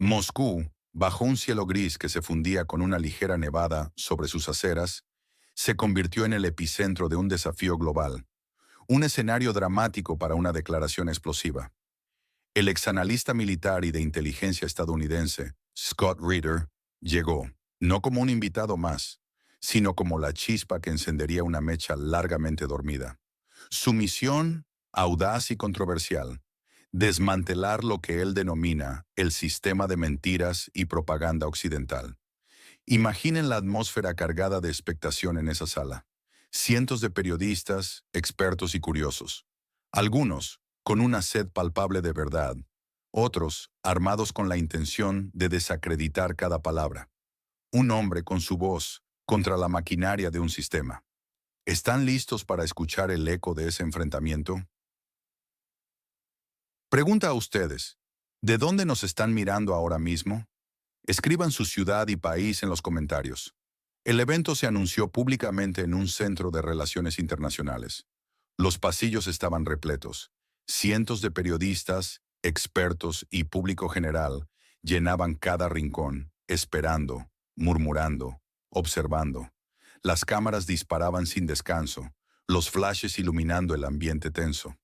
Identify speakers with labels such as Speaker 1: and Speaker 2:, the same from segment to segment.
Speaker 1: Moscú, bajo un cielo gris que se fundía con una ligera nevada sobre sus aceras, se convirtió en el epicentro de un desafío global, un escenario dramático para una declaración explosiva. El exanalista militar y de inteligencia estadounidense, Scott Ritter, llegó, no como un invitado más, sino como la chispa que encendería una mecha largamente dormida. Su misión, audaz y controversial, desmantelar lo que él denomina el sistema de mentiras y propaganda occidental. Imaginen la atmósfera cargada de expectación en esa sala. Cientos de periodistas, expertos y curiosos. Algunos con una sed palpable de verdad. Otros armados con la intención de desacreditar cada palabra. Un hombre con su voz contra la maquinaria de un sistema. ¿Están listos para escuchar el eco de ese enfrentamiento? Pregunta a ustedes, ¿de dónde nos están mirando ahora mismo? Escriban su ciudad y país en los comentarios. El evento se anunció públicamente en un centro de relaciones internacionales. Los pasillos estaban repletos. Cientos de periodistas, expertos y público general llenaban cada rincón, esperando, murmurando, observando. Las cámaras disparaban sin descanso, los flashes iluminando el ambiente tenso.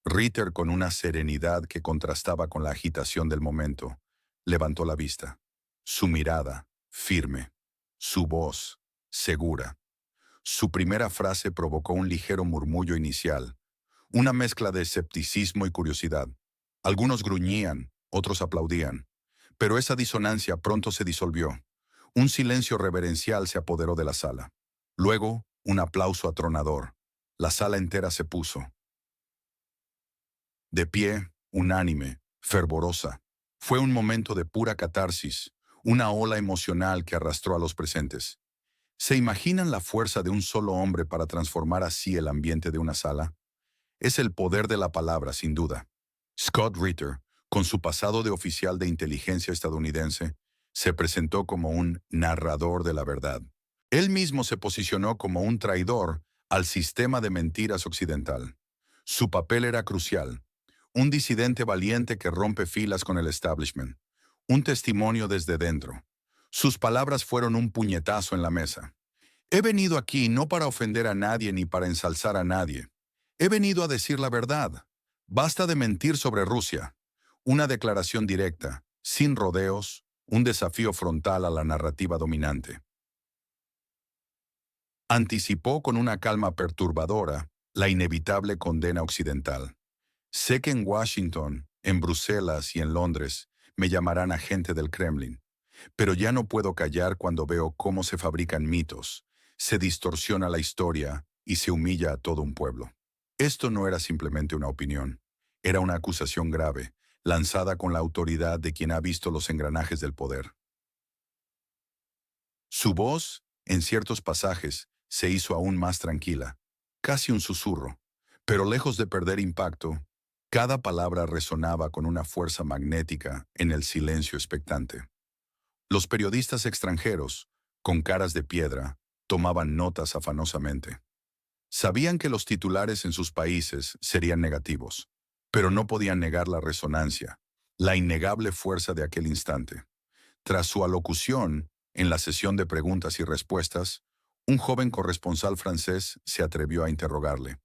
Speaker 1: Ritter, con una serenidad que contrastaba con la agitación del momento, levantó la vista. Su mirada, firme. Su voz, segura. Su primera frase provocó un ligero murmullo inicial, una mezcla de escepticismo y curiosidad. Algunos gruñían, otros aplaudían. Pero esa disonancia pronto se disolvió. Un silencio reverencial se apoderó de la sala. Luego, un aplauso atronador. La sala entera se puso. De pie, unánime, fervorosa. Fue un momento de pura catarsis, una ola emocional que arrastró a los presentes. ¿Se imaginan la fuerza de un solo hombre para transformar así el ambiente de una sala? Es el poder de la palabra, sin duda. Scott Ritter, con su pasado de oficial de inteligencia estadounidense, se presentó como un narrador de la verdad. Él mismo se posicionó como un traidor al sistema de mentiras occidental. Su papel era crucial. Un disidente valiente que rompe filas con el establishment. Un testimonio desde dentro. Sus palabras fueron un puñetazo en la mesa. He venido aquí no para ofender a nadie ni para ensalzar a nadie. He venido a decir la verdad. Basta de mentir sobre Rusia. Una declaración directa, sin rodeos, un desafío frontal a la narrativa dominante. Anticipó con una calma perturbadora la inevitable condena occidental. Sé que en Washington, en Bruselas y en Londres me llamarán agente del Kremlin, pero ya no puedo callar cuando veo cómo se fabrican mitos, se distorsiona la historia y se humilla a todo un pueblo. Esto no era simplemente una opinión, era una acusación grave, lanzada con la autoridad de quien ha visto los engranajes del poder. Su voz, en ciertos pasajes, se hizo aún más tranquila, casi un susurro, pero lejos de perder impacto, cada palabra resonaba con una fuerza magnética en el silencio expectante. Los periodistas extranjeros, con caras de piedra, tomaban notas afanosamente. Sabían que los titulares en sus países serían negativos, pero no podían negar la resonancia, la innegable fuerza de aquel instante. Tras su alocución, en la sesión de preguntas y respuestas, un joven corresponsal francés se atrevió a interrogarle.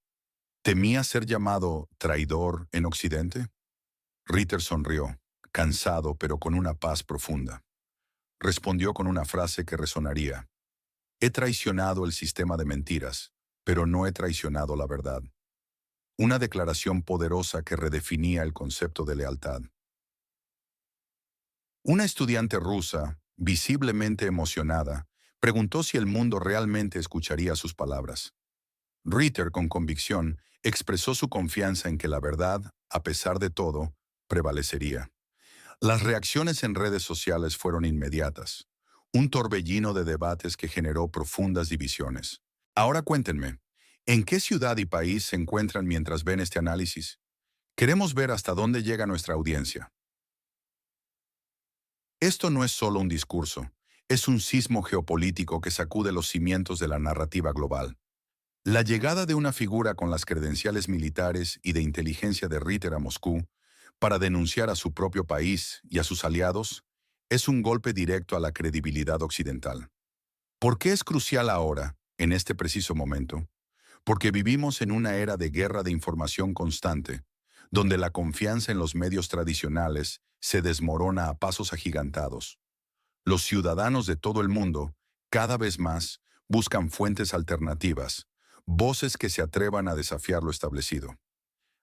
Speaker 1: ¿Temía ser llamado traidor en Occidente? Ritter sonrió, cansado pero con una paz profunda. Respondió con una frase que resonaría. He traicionado el sistema de mentiras, pero no he traicionado la verdad. Una declaración poderosa que redefinía el concepto de lealtad. Una estudiante rusa, visiblemente emocionada, preguntó si el mundo realmente escucharía sus palabras. Ritter, con convicción, expresó su confianza en que la verdad, a pesar de todo, prevalecería. Las reacciones en redes sociales fueron inmediatas. Un torbellino de debates que generó profundas divisiones. Ahora cuéntenme, ¿en qué ciudad y país se encuentran mientras ven este análisis? Queremos ver hasta dónde llega nuestra audiencia. Esto no es solo un discurso, es un sismo geopolítico que sacude los cimientos de la narrativa global. La llegada de una figura con las credenciales militares y de inteligencia de Ritter a Moscú para denunciar a su propio país y a sus aliados es un golpe directo a la credibilidad occidental. ¿Por qué es crucial ahora, en este preciso momento? Porque vivimos en una era de guerra de información constante, donde la confianza en los medios tradicionales se desmorona a pasos agigantados. Los ciudadanos de todo el mundo, cada vez más, buscan fuentes alternativas, voces que se atrevan a desafiar lo establecido.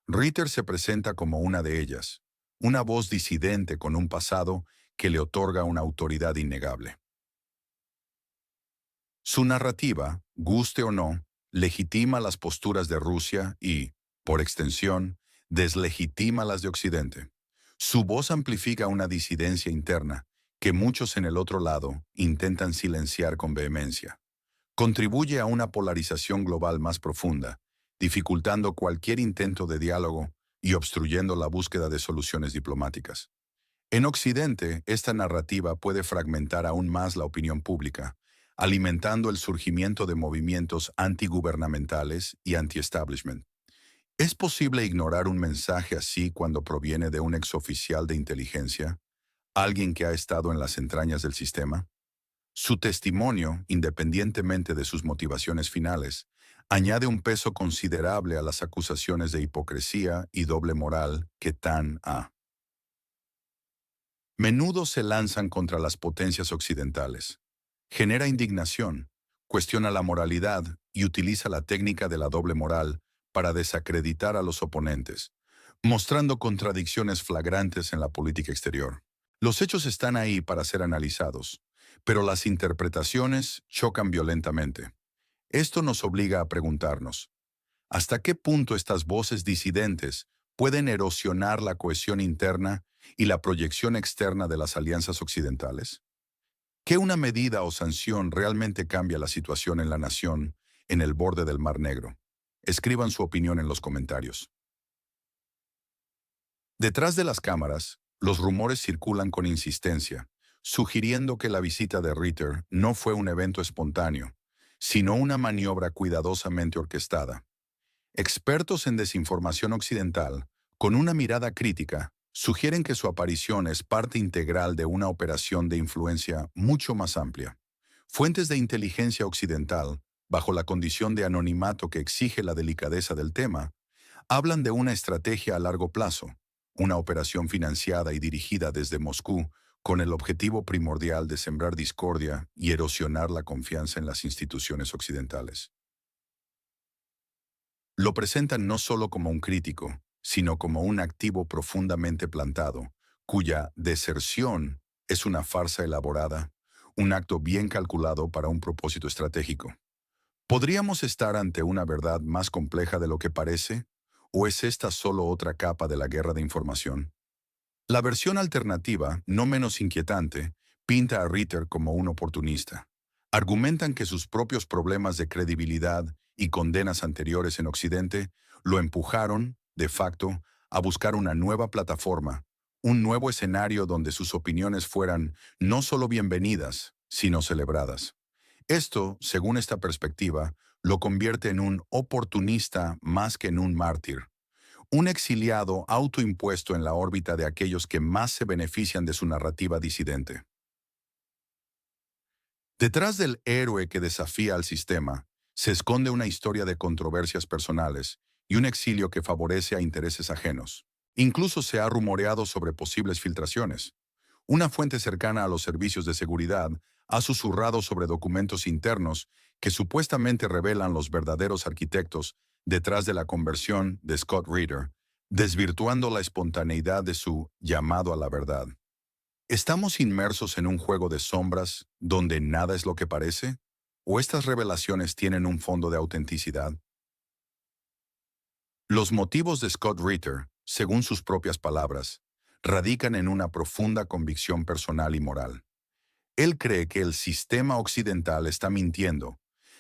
Speaker 1: Ritter se presenta como una de ellas, una voz disidente con un pasado que le otorga una autoridad innegable. Su narrativa, guste o no, legitima las posturas de Rusia y, por extensión, deslegitima las de Occidente. Su voz amplifica una disidencia interna que muchos en el otro lado intentan silenciar con vehemencia. Contribuye a una polarización global más profunda, dificultando cualquier intento de diálogo y obstruyendo la búsqueda de soluciones diplomáticas. En Occidente, esta narrativa puede fragmentar aún más la opinión pública, alimentando el surgimiento de movimientos antigubernamentales y anti-establishment. ¿Es posible ignorar un mensaje así cuando proviene de un exoficial de inteligencia, alguien que ha estado en las entrañas del sistema? Su testimonio, independientemente de sus motivaciones finales, añade un peso considerable a las acusaciones de hipocresía y doble moral que Tan ha. Menudo se lanzan contra las potencias occidentales. Genera indignación, cuestiona la moralidad y utiliza la técnica de la doble moral para desacreditar a los oponentes, mostrando contradicciones flagrantes en la política exterior. Los hechos están ahí para ser analizados, pero las interpretaciones chocan violentamente. Esto nos obliga a preguntarnos, ¿hasta qué punto estas voces disidentes pueden erosionar la cohesión interna y la proyección externa de las alianzas occidentales? ¿Qué una medida o sanción realmente cambia la situación en la nación en el borde del Mar Negro? Escriban su opinión en los comentarios. Detrás de las cámaras, los rumores circulan con insistencia, sugiriendo que la visita de Ritter no fue un evento espontáneo, sino una maniobra cuidadosamente orquestada. Expertos en desinformación occidental, con una mirada crítica, sugieren que su aparición es parte integral de una operación de influencia mucho más amplia. Fuentes de inteligencia occidental, bajo la condición de anonimato que exige la delicadeza del tema, hablan de una estrategia a largo plazo, una operación financiada y dirigida desde Moscú con el objetivo primordial de sembrar discordia y erosionar la confianza en las instituciones occidentales. Lo presentan no solo como un crítico, sino como un activo profundamente plantado, cuya deserción es una farsa elaborada, un acto bien calculado para un propósito estratégico. ¿Podríamos estar ante una verdad más compleja de lo que parece? ¿O es esta solo otra capa de la guerra de información? La versión alternativa, no menos inquietante, pinta a Ritter como un oportunista. Argumentan que sus propios problemas de credibilidad y condenas anteriores en Occidente lo empujaron, de facto, a buscar una nueva plataforma, un nuevo escenario donde sus opiniones fueran no solo bienvenidas, sino celebradas. Esto, según esta perspectiva, lo convierte en un oportunista más que en un mártir, un exiliado autoimpuesto en la órbita de aquellos que más se benefician de su narrativa disidente. Detrás del héroe que desafía al sistema, se esconde una historia de controversias personales y un exilio que favorece a intereses ajenos. Incluso se ha rumoreado sobre posibles filtraciones. Una fuente cercana a los servicios de seguridad ha susurrado sobre documentos internos que supuestamente revelan los verdaderos arquitectos detrás de la conversión de Scott Ritter, desvirtuando la espontaneidad de su llamado a la verdad. ¿Estamos inmersos en un juego de sombras donde nada es lo que parece? ¿O estas revelaciones tienen un fondo de autenticidad? Los motivos de Scott Ritter, según sus propias palabras, radican en una profunda convicción personal y moral. Él cree que el sistema occidental está mintiendo,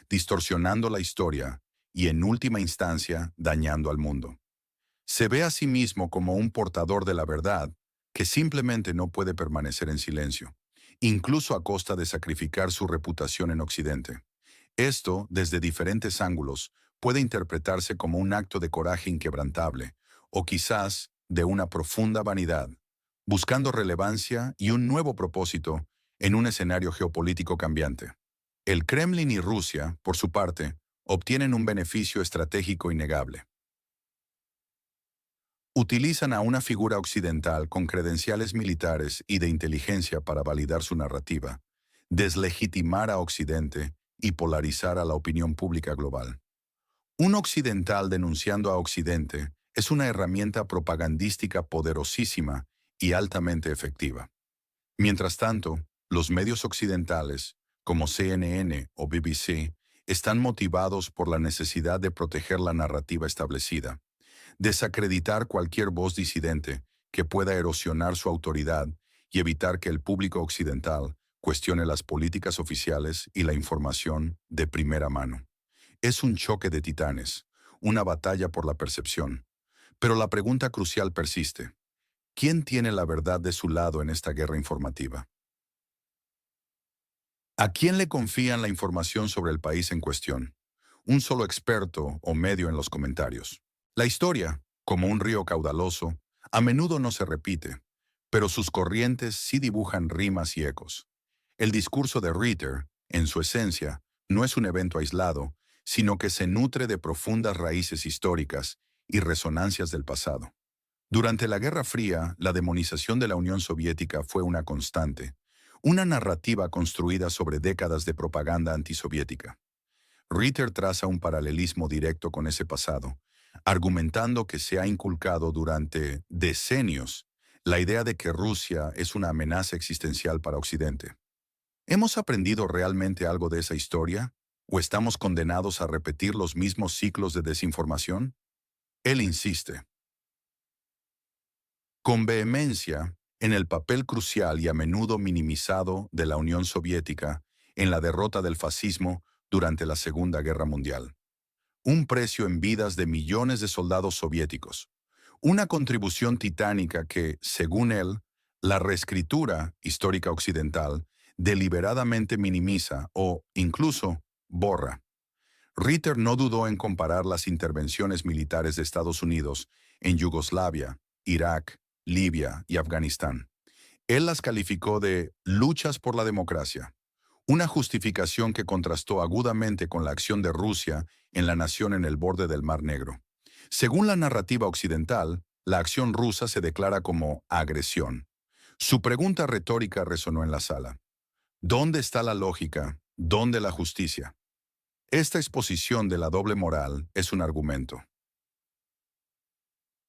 Speaker 1: distorsionando la historia y, en última instancia, dañando al mundo. Se ve a sí mismo como un portador de la verdad que simplemente no puede permanecer en silencio, incluso a costa de sacrificar su reputación en Occidente. Esto, desde diferentes ángulos, puede interpretarse como un acto de coraje inquebrantable, o quizás de una profunda vanidad, buscando relevancia y un nuevo propósito en un escenario geopolítico cambiante. El Kremlin y Rusia, por su parte, obtienen un beneficio estratégico innegable. Utilizan a una figura occidental con credenciales militares y de inteligencia para validar su narrativa, deslegitimar a Occidente y polarizar a la opinión pública global. Un occidental denunciando a Occidente es una herramienta propagandística poderosísima y altamente efectiva. Mientras tanto, los medios occidentales, como CNN o BBC, están motivados por la necesidad de proteger la narrativa establecida, desacreditar cualquier voz disidente que pueda erosionar su autoridad y evitar que el público occidental cuestione las políticas oficiales y la información de primera mano. Es un choque de titanes, una batalla por la percepción. Pero la pregunta crucial persiste. ¿Quién tiene la verdad de su lado en esta guerra informativa? ¿A quién le confían la información sobre el país en cuestión? ¿Un solo experto o medio en los comentarios? La historia, como un río caudaloso, a menudo no se repite, pero sus corrientes sí dibujan rimas y ecos. El discurso de Ritter, en su esencia, no es un evento aislado, sino que se nutre de profundas raíces históricas y resonancias del pasado. Durante la Guerra Fría, la demonización de la Unión Soviética fue una constante, una narrativa construida sobre décadas de propaganda antisoviética. Ritter traza un paralelismo directo con ese pasado, argumentando que se ha inculcado durante decenios la idea de que Rusia es una amenaza existencial para Occidente. ¿Hemos aprendido realmente algo de esa historia? ¿O estamos condenados a repetir los mismos ciclos de desinformación? Él insiste, con vehemencia, en el papel crucial y a menudo minimizado de la Unión Soviética en la derrota del fascismo durante la Segunda Guerra Mundial. Un precio en vidas de millones de soldados soviéticos. Una contribución titánica que, según él, la reescritura histórica occidental deliberadamente minimiza o, incluso, borra. Ritter no dudó en comparar las intervenciones militares de Estados Unidos en Yugoslavia, Irak, Libia y Afganistán. Él las calificó de luchas por la democracia, una justificación que contrastó agudamente con la acción de Rusia en la nación en el borde del Mar Negro. Según la narrativa occidental, la acción rusa se declara como agresión. Su pregunta retórica resonó en la sala. ¿Dónde está la lógica? ¿Dónde la justicia? Esta exposición de la doble moral es un argumento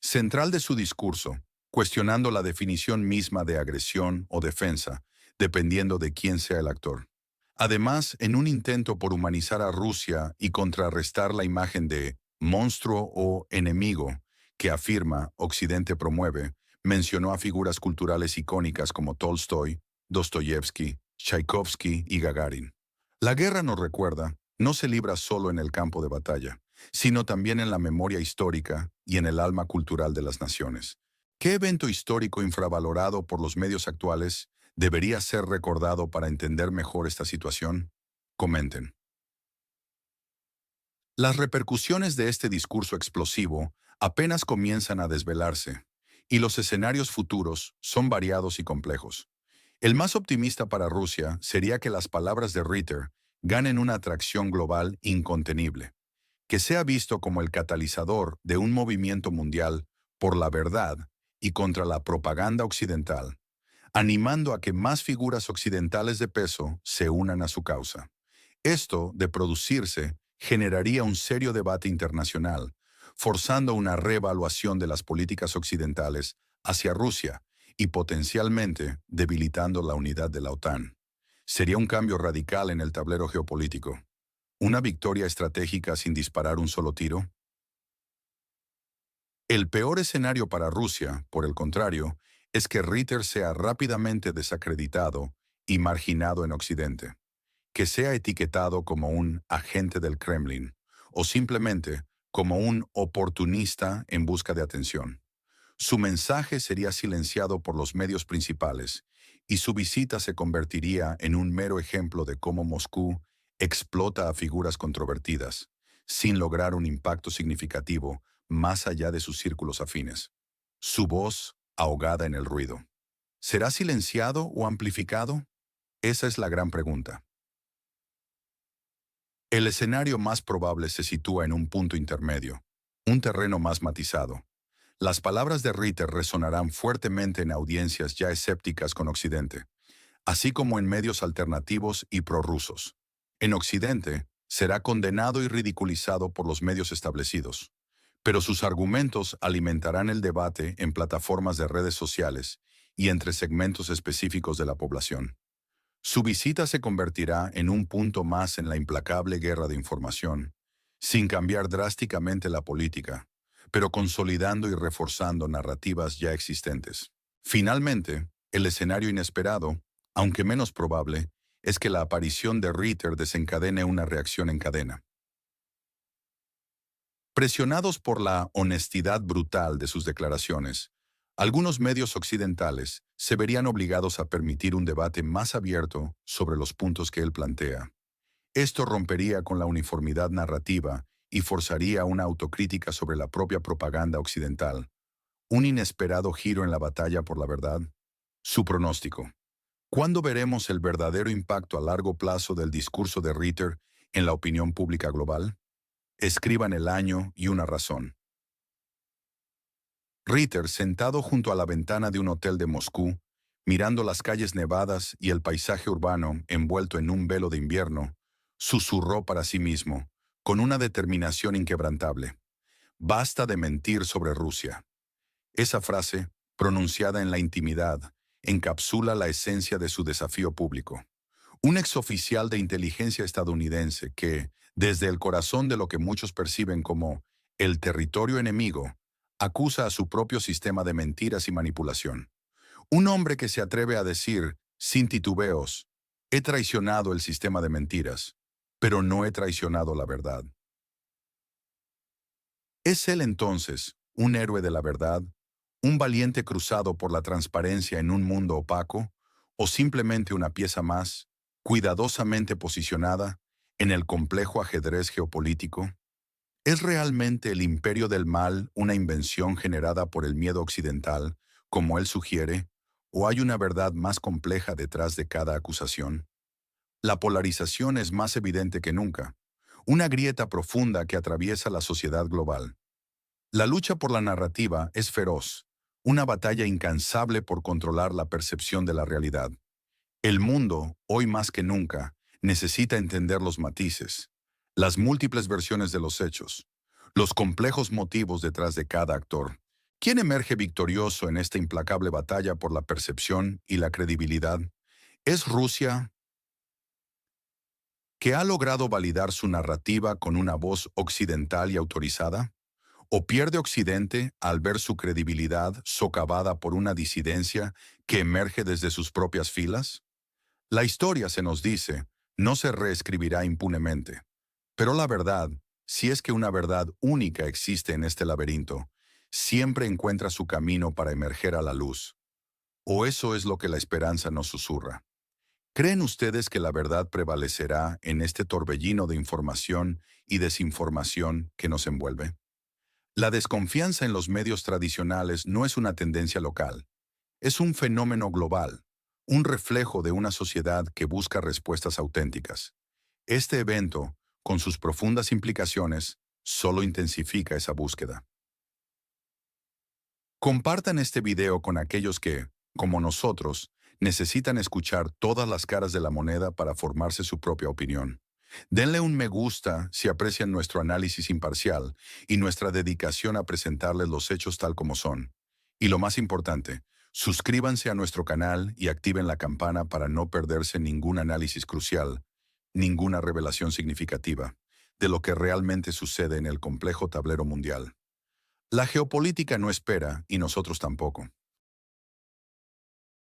Speaker 1: central de su discurso, cuestionando la definición misma de agresión o defensa, dependiendo de quién sea el actor. Además, en un intento por humanizar a Rusia y contrarrestar la imagen de monstruo o enemigo que afirma Occidente promueve, mencionó a figuras culturales icónicas como Tolstoy, Dostoyevsky, Tchaikovsky y Gagarin. La guerra nos recuerda, no se libra solo en el campo de batalla, sino también en la memoria histórica y en el alma cultural de las naciones. ¿Qué evento histórico infravalorado por los medios actuales debería ser recordado para entender mejor esta situación? Comenten. Las repercusiones de este discurso explosivo apenas comienzan a desvelarse, y los escenarios futuros son variados y complejos. El más optimista para Rusia sería que las palabras de Ritter ganen una atracción global incontenible, que sea visto como el catalizador de un movimiento mundial por la verdad y contra la propaganda occidental, animando a que más figuras occidentales de peso se unan a su causa. Esto, de producirse, generaría un serio debate internacional, forzando una reevaluación de las políticas occidentales hacia Rusia y potencialmente debilitando la unidad de la OTAN. Sería un cambio radical en el tablero geopolítico. ¿Una victoria estratégica sin disparar un solo tiro? El peor escenario para Rusia, por el contrario, es que Ritter sea rápidamente desacreditado y marginado en Occidente, que sea etiquetado como un agente del Kremlin o simplemente como un oportunista en busca de atención. Su mensaje sería silenciado por los medios principales y su visita se convertiría en un mero ejemplo de cómo Moscú explota a figuras controvertidas, sin lograr un impacto significativo más allá de sus círculos afines. su voz ahogada en el ruido. ¿Será silenciado o amplificado? Esa es la gran pregunta. El escenario más probable se sitúa en un punto intermedio, un terreno más matizado. Las palabras de Ritter resonarán fuertemente en audiencias ya escépticas con Occidente, así como en medios alternativos y prorrusos. En Occidente, será condenado y ridiculizado por los medios establecidos, pero sus argumentos alimentarán el debate en plataformas de redes sociales y entre segmentos específicos de la población. Su visita se convertirá en un punto más en la implacable guerra de información, sin cambiar drásticamente la política, pero consolidando y reforzando narrativas ya existentes. Finalmente, el escenario inesperado, aunque menos probable, es que la aparición de Ritter desencadene una reacción en cadena. Presionados por la honestidad brutal de sus declaraciones, algunos medios occidentales se verían obligados a permitir un debate más abierto sobre los puntos que él plantea. Esto rompería con la uniformidad narrativa y forzaría una autocrítica sobre la propia propaganda occidental, un inesperado giro en la batalla por la verdad. Su pronóstico. ¿Cuándo veremos el verdadero impacto a largo plazo del discurso de Ritter en la opinión pública global? Escriban el año y una razón. Ritter, sentado junto a la ventana de un hotel de Moscú, mirando las calles nevadas y el paisaje urbano envuelto en un velo de invierno, susurró para sí mismo, con una determinación inquebrantable: «Basta de mentir sobre Rusia». Esa frase, pronunciada en la intimidad, encapsula la esencia de su desafío público. Un exoficial de inteligencia estadounidense que, desde el corazón de lo que muchos perciben como el territorio enemigo, acusa a su propio sistema de mentiras y manipulación. Un hombre que se atreve a decir, sin titubeos: «He traicionado el sistema de mentiras, pero no he traicionado la verdad». ¿Es él entonces un héroe de la verdad, un valiente cruzado por la transparencia en un mundo opaco, o simplemente una pieza más, cuidadosamente posicionada, en el complejo ajedrez geopolítico? ¿Es realmente el imperio del mal una invención generada por el miedo occidental, como él sugiere, o hay una verdad más compleja detrás de cada acusación? La polarización es más evidente que nunca, una grieta profunda que atraviesa la sociedad global. La lucha por la narrativa es feroz, una batalla incansable por controlar la percepción de la realidad. El mundo, hoy más que nunca, necesita entender los matices, las múltiples versiones de los hechos, los complejos motivos detrás de cada actor. ¿Quién emerge victorioso en esta implacable batalla por la percepción y la credibilidad? ¿Es Rusia, que ha logrado validar su narrativa con una voz occidental y autorizada? ¿O pierde Occidente al ver su credibilidad socavada por una disidencia que emerge desde sus propias filas? La historia, se nos dice, no se reescribirá impunemente. Pero la verdad, si es que una verdad única existe en este laberinto, siempre encuentra su camino para emerger a la luz. O eso es lo que la esperanza nos susurra. ¿Creen ustedes que la verdad prevalecerá en este torbellino de información y desinformación que nos envuelve? La desconfianza en los medios tradicionales no es una tendencia local, es un fenómeno global, un reflejo de una sociedad que busca respuestas auténticas. Este evento, con sus profundas implicaciones, solo intensifica esa búsqueda. Compartan este video con aquellos que, como nosotros, necesitan escuchar todas las caras de la moneda para formarse su propia opinión. Denle un me gusta si aprecian nuestro análisis imparcial y nuestra dedicación a presentarles los hechos tal como son. Y lo más importante, suscríbanse a nuestro canal y activen la campana para no perderse ningún análisis crucial, ninguna revelación significativa de lo que realmente sucede en el complejo tablero mundial. La geopolítica no espera y nosotros tampoco.